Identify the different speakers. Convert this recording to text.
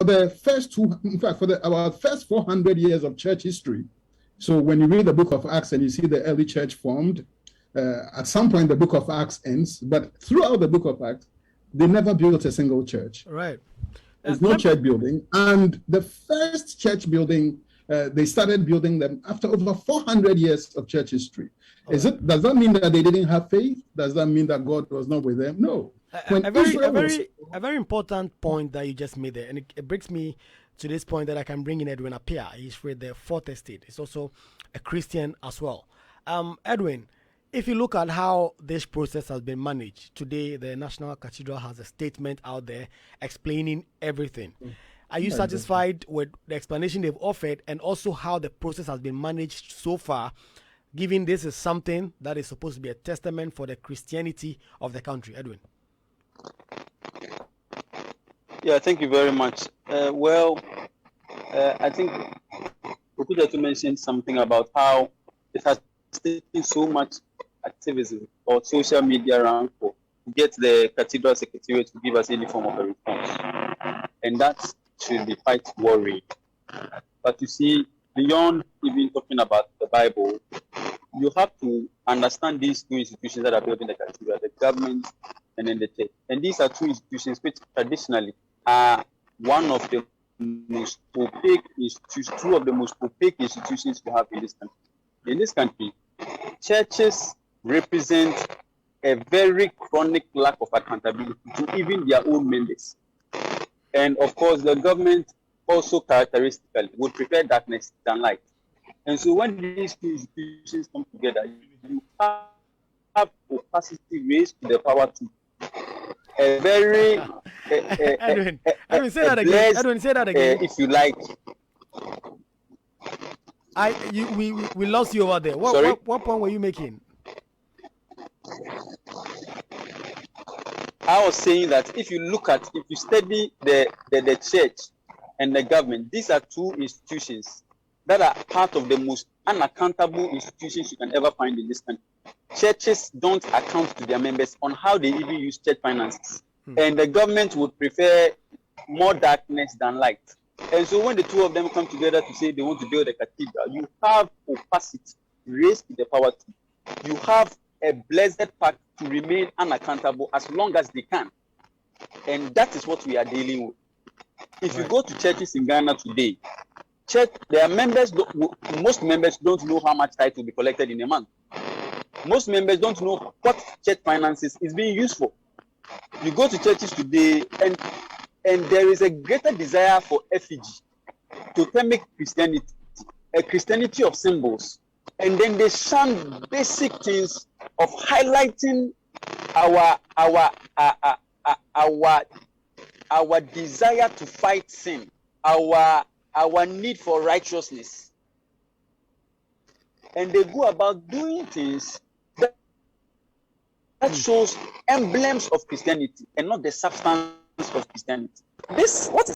Speaker 1: the first about first 400 years of church history. So when you read the book of Acts and you see the early church formed, at some point the book of Acts ends, but throughout the book of Acts, they never built a single church.
Speaker 2: Right.
Speaker 1: There's no church building. And the first church building, they started building them after over 400 years of church history. Does that mean that they didn't have faith? Does that mean that God was not with them? No.
Speaker 2: A very important point that you just made there, and it brings me to this point that I can bring in Edwin Appiah. He's with the Fourth Estate. He's also a Christian as well. Edwin, if you look at how this process has been managed, today the National Cathedral has a statement out there explaining everything. Are you satisfied with the explanation they've offered and also how the process has been managed so far, given this is something that is supposed to be a testament for the Christianity of the country? Edwin.
Speaker 3: Yeah, thank you very much. I think Okuda mentioned something about how it has taken so much activism or social media around to get the cathedral secretariat to give us any form of a response. And that should be quite worrying. But you see, beyond even talking about the Bible, you have to understand these two institutions that are building the cathedral, the government and then the church. And these are two institutions which traditionally are one of the most opaque institutions, two of the most opaque institutions we have in this country. In this country, churches represent a very chronic lack of accountability to even their own members. And of course, the government also characteristically would prefer darkness than light. And so when these two institutions come together, you have opacity raised to the power to a very
Speaker 2: Edwin, say that again. Edwin, say that again.
Speaker 3: If you like.
Speaker 2: We lost you over there. What point were you making?
Speaker 3: I was saying that if you study the church and the government, these are two institutions that are part of the most unaccountable institutions you can ever find in this country. Churches don't account to their members on how they even use church finances. And the government would prefer more darkness than light. And so when the two of them come together to say they want to build a cathedral, you have opacity raised to the power to. You have a blessed pact to remain unaccountable as long as they can. And that is what we are dealing with. If you go to churches in Ghana today, their members, most members don't know how much tithe will be collected in a month. Most members don't know what church finances is being used for. You go to churches today, and there is a greater desire for effigy, totemic Christianity, a Christianity of symbols, and then they shun basic things of highlighting our desire to fight sin, our need for righteousness, and they go about doing things that shows emblems of Christianity and not the substance of Christianity. What is